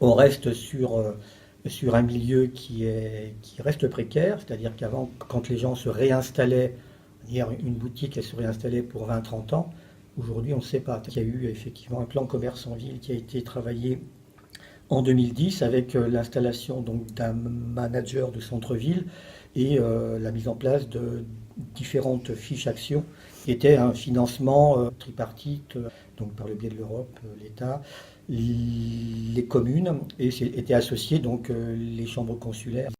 On reste sur un milieu qui reste précaire, c'est-à-dire qu'avant, quand les gens se réinstallaient, hier une boutique, elle se réinstallait pour 20-30 ans. Aujourd'hui, on ne sait pas. Il y a eu effectivement un plan commerce en ville qui a été travaillé en 2010 avec l'installation donc d'un manager de centre-ville et la mise en place de différentes fiches actions qui étaient un financement tripartite, donc par le biais de l'Europe, l'État, les communes et étaient associés donc les chambres consulaires.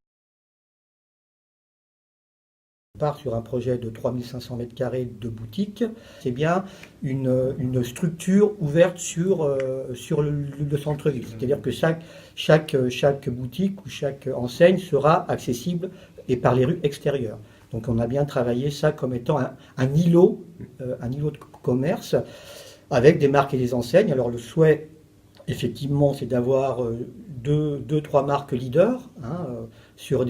On part sur un projet de 3500 m² de boutique. C'est bien une structure ouverte sur le centre-ville. C'est-à-dire que chaque boutique ou chaque enseigne sera accessible et par les rues extérieures. Donc on a bien travaillé ça comme étant un îlot de commerce avec des marques et des enseignes. Alors le souhait, effectivement, c'est d'avoir trois marques leaders sur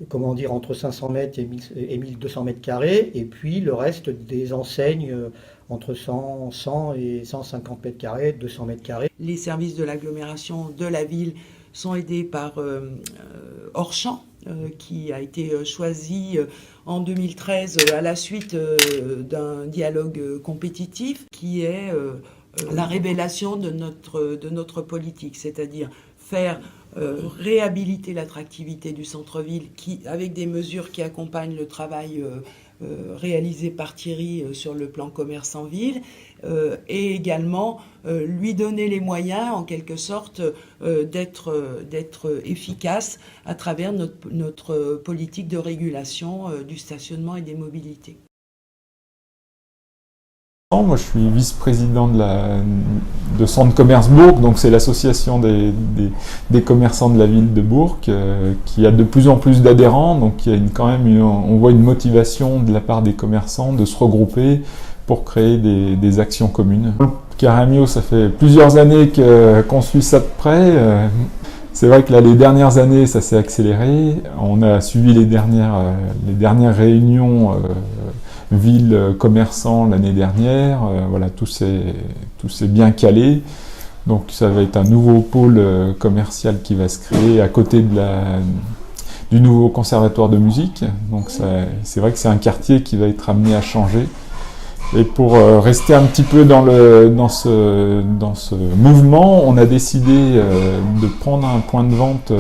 comment dire, entre 500 mètres et 1200 mètres carrés, et puis le reste des enseignes entre 100 et 150 mètres carrés, 200 mètres carrés. Les services de l'agglomération de la ville sont aidés par Orchamps, qui a été choisi en 2013 à la suite d'un dialogue compétitif qui est la révélation de notre politique, c'est-à-dire faire réhabiliter l'attractivité du centre-ville avec des mesures qui accompagnent le travail réalisé par Thierry sur le plan commerce en ville, et également lui donner les moyens en quelque sorte d'être efficace à travers notre politique de régulation du stationnement et des mobilités. Moi, je suis vice-président de Centre Commerce Bourg, donc c'est l'association des commerçants de la ville de Bourg, qui a de plus en plus d'adhérents, donc il y a on voit une motivation de la part des commerçants de se regrouper pour créer des actions communes. Caramio, ça fait plusieurs années qu'on suit ça de près. C'est vrai que là, les dernières années, ça s'est accéléré. On a suivi les dernières réunions ville commerçant l'année dernière, voilà, tout s'est bien calé. Donc ça va être un nouveau pôle commercial qui va se créer à côté du nouveau conservatoire de musique. Donc c'est vrai que c'est un quartier qui va être amené à changer. Et pour rester un petit peu dans ce mouvement, on a décidé de prendre un point de vente,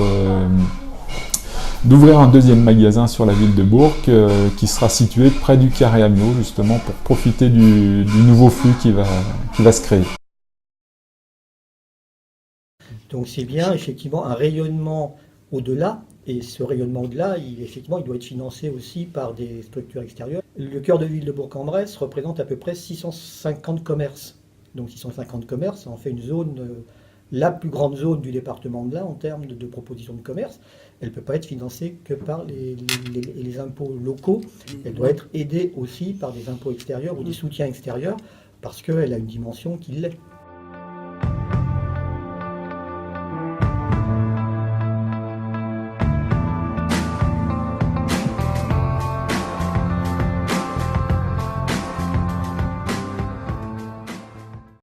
d'ouvrir un deuxième magasin sur la ville de Bourg qui sera situé près du Carré Amiot, justement pour profiter du nouveau flux qui va se créer. Donc c'est bien effectivement un rayonnement au-delà, et ce rayonnement au-delà, il doit être financé aussi par des structures extérieures. Le cœur de ville de Bourg-en-Bresse représente à peu près 650 commerces. Donc 650 commerces, ça en fait une zone, la plus grande zone du département de l'Ain en termes de propositions de commerce. Elle ne peut pas être financée que par les impôts locaux. Elle doit être aidée aussi par des impôts extérieurs ou des soutiens extérieurs parce qu'elle a une dimension qui l'est.